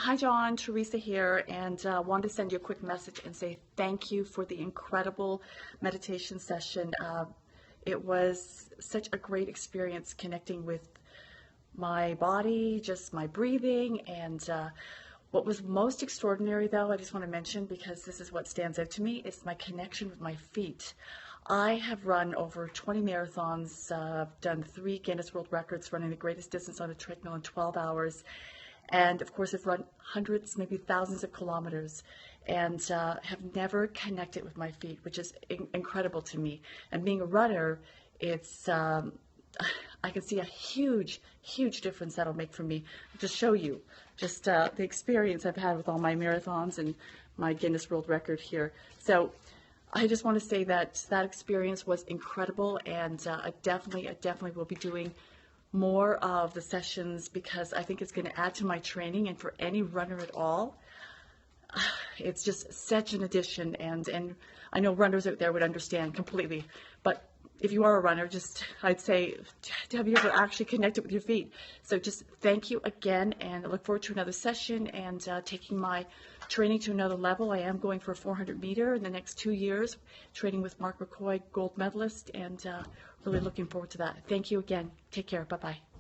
Hi, John. Theresa here, and wanted to send you a quick message and say thank you for the incredible meditation session. It was such a great experience connecting with my body, just my breathing, and what was most extraordinary, though, I just want to mention, because this is what stands out to me, is my connection with my feet. I have run over 20 marathons, done 3 Guinness World Records, running the greatest distance on a treadmill in 12 hours. And of course, I've run hundreds, maybe thousands of kilometers, and have never connected with my feet, which is incredible to me. And being a runner, it's I can see a huge, huge difference that'll make for me. To show you just the experience I've had with all my marathons and my Guinness World Record here. So I just want to say that that experience was incredible, and I definitely will be doing more of the sessions, because I think it's going to add to my training, and for any runner at all, it's just such an addition. And I know runners out there would understand completely, but if you are a runner, just I'd say, have you ever actually connected with your feet? So just thank you again, and I look forward to another session and taking my training to another level. I am going for a 400 meter in the next 2 years, training with Mark McCoy, gold medalist, and really looking forward to that. Thank you again. Take care. Bye-bye.